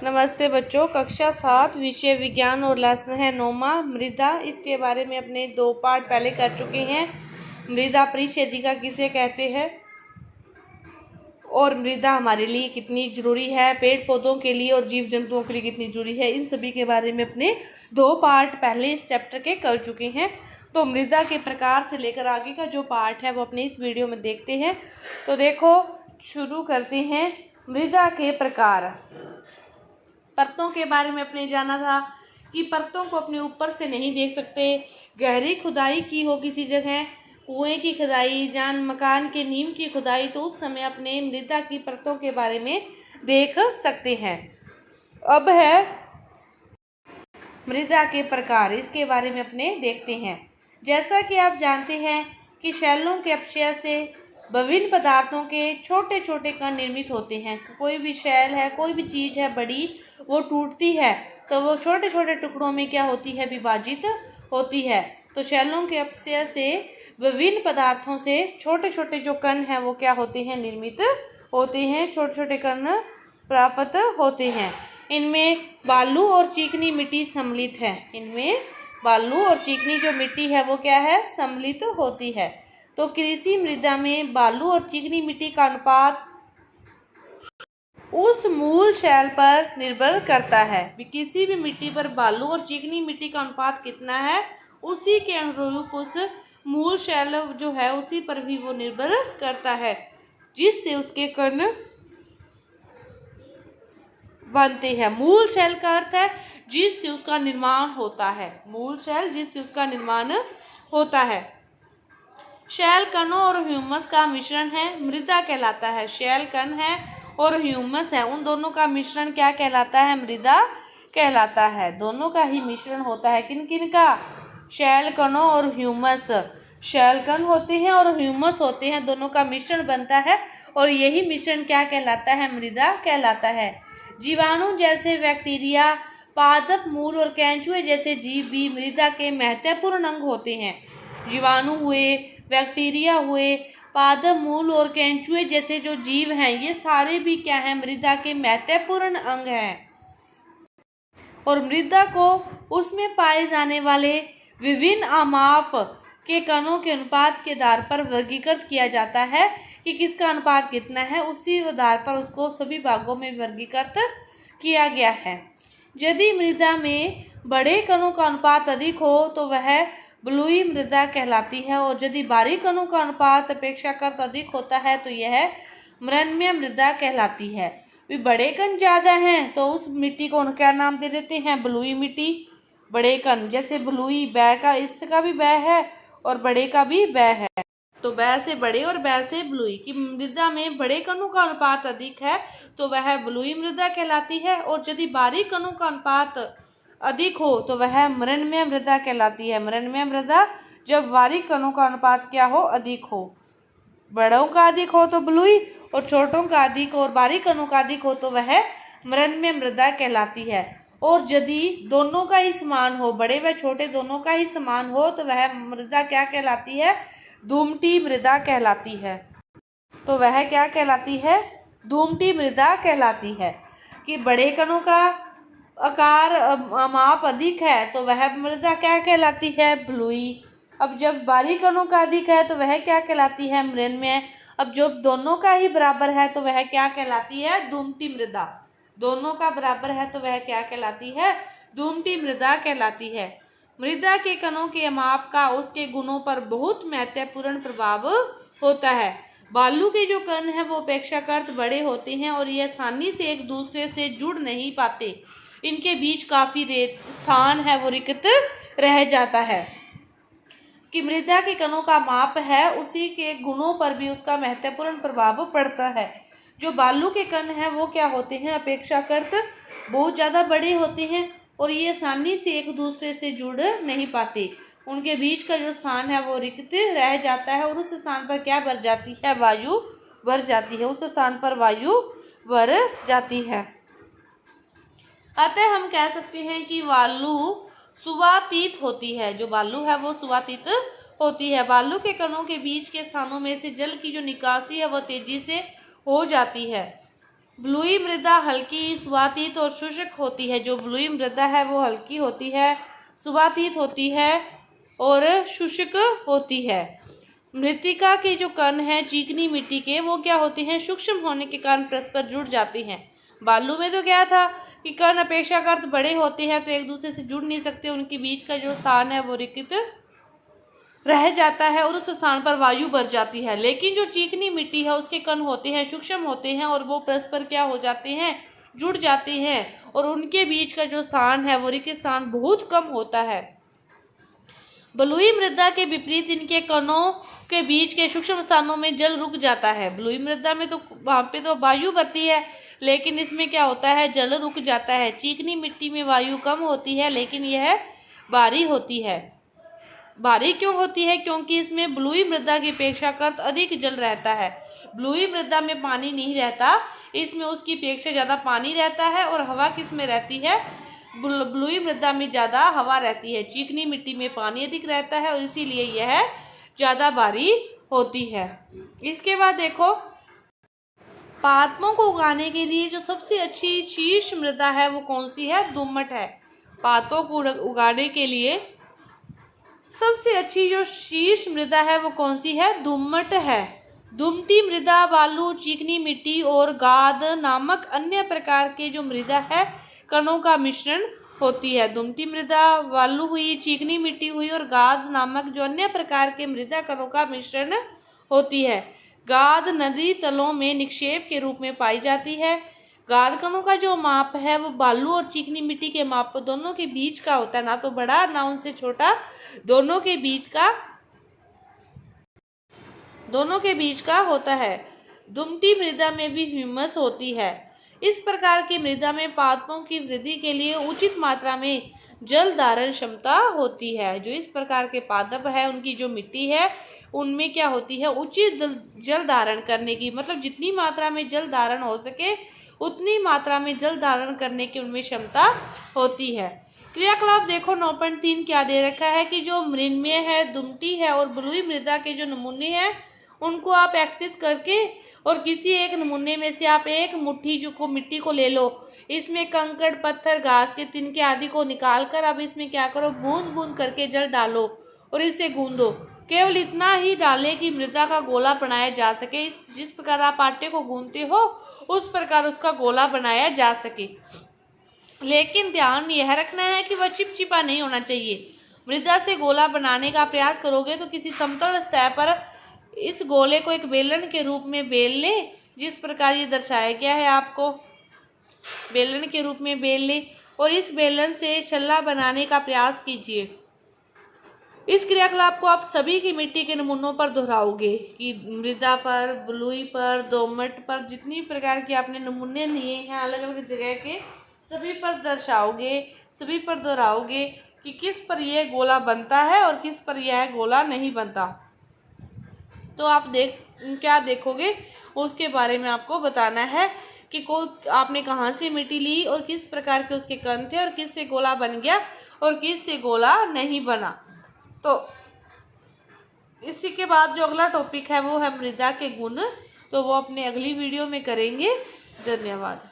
नमस्ते बच्चों, कक्षा 7 विषय विज्ञान और लेसन है 9वां मृदा। इसके बारे में अपने 2 पार्ट पहले कर चुके हैं। मृदा परिच्छेदिका किसे कहते हैं और मृदा हमारे लिए कितनी जरूरी है, पेड़ पौधों के लिए और जीव जंतुओं के लिए कितनी जरूरी है, इन सभी के बारे में अपने 2 पार्ट पहले इस चैप्टर के कर चुके हैं। तो मृदा के प्रकार से लेकर आगे का जो पार्ट है वो अपने इस वीडियो में देखते हैं। तो देखो, शुरू करते हैं। मृदा के प्रकार। परतों के बारे में अपने जाना था कि परतों को अपने ऊपर से नहीं देख सकते। गहरी खुदाई की हो किसी जगह, कुएं की खुदाई, जान मकान के नींव की खुदाई, तो उस समय अपने मृदा की परतों के बारे में देख सकते हैं। अब है मृदा के प्रकार, इसके बारे में अपने देखते हैं। जैसा कि आप जानते हैं कि शैलों के अपक्षय से विभिन्न पदार्थों के छोटे छोटे कण निर्मित होते हैं। कोई भी शैल है, कोई भी चीज़ है बड़ी, वो टूटती है तो वो छोटे छोटे टुकड़ों में क्या होती है, विभाजित होती है। तो शैलों के अपक्षय से विभिन्न पदार्थों से छोटे छोटे जो कण हैं वो क्या होते हैं, निर्मित होते हैं, छोटे छोटे कण प्राप्त होते हैं। इनमें बालू और चिकनी मिट्टी सम्मिलित है। इनमें बालू और चिकनी जो मिट्टी है वो क्या है, सम्मिलित होती है। तो कृषि मृदा में बालू और चिकनी मिट्टी का अनुपात उस मूल शैल पर निर्भर करता है। किसी भी मिट्टी पर बालू और चिकनी मिट्टी का अनुपात कितना है, उसी के अनुरूप उस मूल शैल जो है उसी पर भी वो निर्भर करता है, जिससे उसके कण बनते हैं। मूल शैल का अर्थ है जिससे उसका निर्माण होता है। मूल शैल जिससे उसका निर्माण होता है। शैल कणों और ह्यूमस का मिश्रण है, मृदा कहलाता है। शैल कण है और ह्यूमस है, उन दोनों का मिश्रण क्या कहलाता है, मृदा कहलाता है। दोनों का ही मिश्रण होता है। किन किन का, शैल कणों और ह्यूमस। शैल कण होते हैं और ह्यूमस होते हैं, दोनों का मिश्रण बनता है और यही मिश्रण क्या कहलाता है, मृदा कहलाता है। जीवाणु जैसे बैक्टीरिया, पादप, मूल और केंचुए जैसे जीव भी मृदा के महत्वपूर्ण अंग होते हैं। जीवाणु हुए, बैक्टीरिया हुए, पादप, मूल और केंचुए जैसे जो जीव हैं, ये सारे भी क्या हैं, मृदा के महत्वपूर्ण अंग हैं। और मृदा को उसमें पाए जाने वाले विभिन्न आमाप के कणों के अनुपात के आधार पर वर्गीकृत किया जाता है कि किसका अनुपात कितना है। उसी आधार पर उसको सभी भागों में वर्गीकृत किया गया है। यदि मृदा में बड़े कणों का अनुपात अधिक हो तो वह बलुई मृदा कहलाती है, और यदि बारीक कणों का अनुपात अपेक्षाकृत अधिक होता है तो यह मृण्मय मृदा कहलाती है। भी बड़े कण ज़्यादा हैं तो उस मिट्टी को क्या नाम दे देते हैं, बलुई मिट्टी। बड़े कण जैसे बलुई, बै का, इसका भी बै है और बड़े का भी बै है, तो बै से बड़े और बै से बलुई। की मृदा में बड़े कणों का अनुपात अधिक है तो वह बलुई मृदा कहलाती है, और यदि बारीक कणों का अनुपात अधिक हो तो वह मृण्मय मृदा कहलाती है। मृण्मय मृदा जब बारीक कणों का अनुपात क्या हो, अधिक हो। बड़ों का अधिक हो तो बलुई, और छोटों का अधिक और बारीक कणों का अधिक हो तो वह मृण्मय मृदा कहलाती है। और यदि दोनों का ही समान हो, बड़े व छोटे दोनों का ही समान हो, तो वह मृदा क्या कहलाती है, धूमटी मृदा कहलाती है। तो वह क्या कहलाती है, धूमटी मृदा कहलाती है। कि बड़े कणों का आकार माप अधिक है तो वह मृदा क्या कहलाती है, बलुई। अब जब बारीक कणों का अधिक है तो वह क्या कहलाती है, मृण्मय। अब जब दोनों का ही बराबर है तो वह क्या कहलाती है, धूमटी मृदा। दोनों का बराबर है तो वह क्या कहलाती है, धूमटी मृदा कहलाती है। मृदा के कणों के माप का उसके गुणों पर बहुत महत्वपूर्ण प्रभाव होता है। बालू के जो कण हैं वो अपेक्षाकृत बड़े होते हैं और ये आसानी से एक दूसरे से जुड़ नहीं पाते। इनके बीच काफी रेत स्थान है वो रिक्त रह जाता है। कि मृदा के कणों का माप है उसी के गुणों पर भी उसका महत्वपूर्ण प्रभाव पड़ता है। जो बालू के कण हैं वो क्या होते हैं, अपेक्षाकृत बहुत ज़्यादा बड़े होते हैं और ये आसानी से एक दूसरे से जुड़ नहीं पाते। उनके बीच का जो स्थान है वो रिक्त रह जाता है और उस स्थान पर क्या भर जाती है, वायु भर जाती है। उस स्थान पर वायु भर जाती है। अतः हम कह सकते हैं कि बालू सुवातीत होती है। जो बालू है वो सुवातीत होती है। बालू के कणों के बीच के स्थानों में से जल की जो निकासी है वह तेजी से हो जाती है। बलुई मृदा हल्की, सुवातीत और शुष्क होती है। जो बलुई मृदा है वो हल्की होती है, सुवातीत होती है और शुष्क होती है। मृत्तिका के जो कण हैं चिकनी मिट्टी के, वो क्या होते हैं, सूक्ष्म होने के कारण परस्पर जुड़ जाती हैं। बालू में तो क्या था कि कण अपेक्षाकृत बड़े होते हैं तो एक दूसरे से जुड़ नहीं सकते, उनके बीच का जो स्थान है वो रिक्त रह जाता है और उस स्थान पर वायु भर जाती है। लेकिन जो चिकनी मिट्टी है उसके कण होते हैं, सूक्ष्म होते हैं और वो परस्पर क्या हो जाते हैं, जुड़ जाते हैं और उनके बीच का जो स्थान है वो रिक्त स्थान बहुत कम होता है। बलुई मृदा के विपरीत इनके कणों के बीच के सूक्ष्म स्थानों में जल रुक जाता है। बलुई मृदा में तो वहां पे तो वायु बहती है, लेकिन इसमें क्या होता है, जल रुक जाता है। चिकनी मिट्टी में वायु कम होती है लेकिन यह भारी होती है। भारी क्यों होती है? क्योंकि इसमें बलुई मृदा की अपेक्षाकृत अधिक जल रहता है। बलुई मृदा में पानी नहीं रहता, इसमें उसकी अपेक्षा ज्यादा पानी रहता है और हवा किस में रहती है, बलुई मृदा में ज्यादा हवा रहती है। चिकनी मिट्टी में पानी अधिक रहता है और इसीलिए यह ज्यादा भारी होती है। इसके बाद देखो, पादपों को उगाने के लिए जो सबसे अच्छी शीर्ष मृदा है वो कौन सी है? दोमट है। पादपों को उगाने के लिए सबसे अच्छी जो शीर्ष मृदा है वो कौन सी है? दोमट है। दुमटी मृदा बालू, चिकनी मिट्टी और गाद नामक अन्य प्रकार के जो मृदा है कणों का मिश्रण होती है। दुमटी मृदा बालू हुई, चिकनी मिट्टी हुई और गाद नामक जो अन्य प्रकार के मृदा कणों का मिश्रण होती है। गाद नदी तलों में निक्षेप के रूप में पाई जाती है। गाद कणों का जो माप है वो बालू और चिकनी मिट्टी के माप दोनों के बीच का होता है, ना तो बड़ा ना उनसे छोटा, दोनों के बीच का होता है। दुमटी मृदा में भी ह्यूमस होती है। इस प्रकार की मृदा में पादपों की वृद्धि के लिए उचित मात्रा में जल धारण क्षमता होती है। जो इस प्रकार के पादप है उनकी जो मिट्टी है उनमें क्या होती है, उचित जल धारण करने की, मतलब जितनी मात्रा में जल धारण हो सके उतनी मात्रा में जल धारण करने की उनमें क्षमता होती है। क्रियाकलाप देखो 9.3 क्या दे रखा है कि जो मृण्मय है, दुमटी है और बलुई मृदा के जो नमूने हैं उनको आप एकत्रित करके और किसी एक नमूने में से आप एक मुट्ठी जो मिट्टी को ले लो, इसमें कंकड़, पत्थर, घास के तिनके आदि को निकाल कर अब इसमें क्या करो, बूंद बूंद करके जल डालो और इसे गूंदो। केवल इतना ही डालें कि मृदा का गोला बनाया जा सके। जिस प्रकार आप आटे को गूंदते हो उस प्रकार उसका गोला बनाया जा सके। लेकिन ध्यान यह रखना है कि वह चिपचिपा नहीं होना चाहिए। मृदा से गोला बनाने का प्रयास करोगे तो किसी समतल सतह पर इस गोले को एक बेलन के रूप में बेल लें, जिस प्रकार ये दर्शाया गया है आपको, बेलन के रूप में बेल लें और इस बेलन से छल्ला बनाने का प्रयास कीजिए। इस क्रियाकलाप को आप सभी की मिट्टी के नमूनों पर दोहराओगे कि मृदा पर, बलुई पर, दोमट पर, जितनी प्रकार के आपने नमूने लिए हैं अलग अलग जगह के, सभी पर दर्शाओगे, सभी पर दोहराओगे कि किस पर यह गोला बनता है और किस पर यह गोला नहीं बनता। तो आप क्या देखोगे उसके बारे में आपको बताना है कि आपने कहाँ से मिट्टी ली और किस प्रकार के उसके कण थे और किस से गोला बन गया और किस से गोला नहीं बना। तो इसी के बाद जो अगला टॉपिक है वो है मृदा के गुण, तो वो अपने अगली वीडियो में करेंगे। धन्यवाद।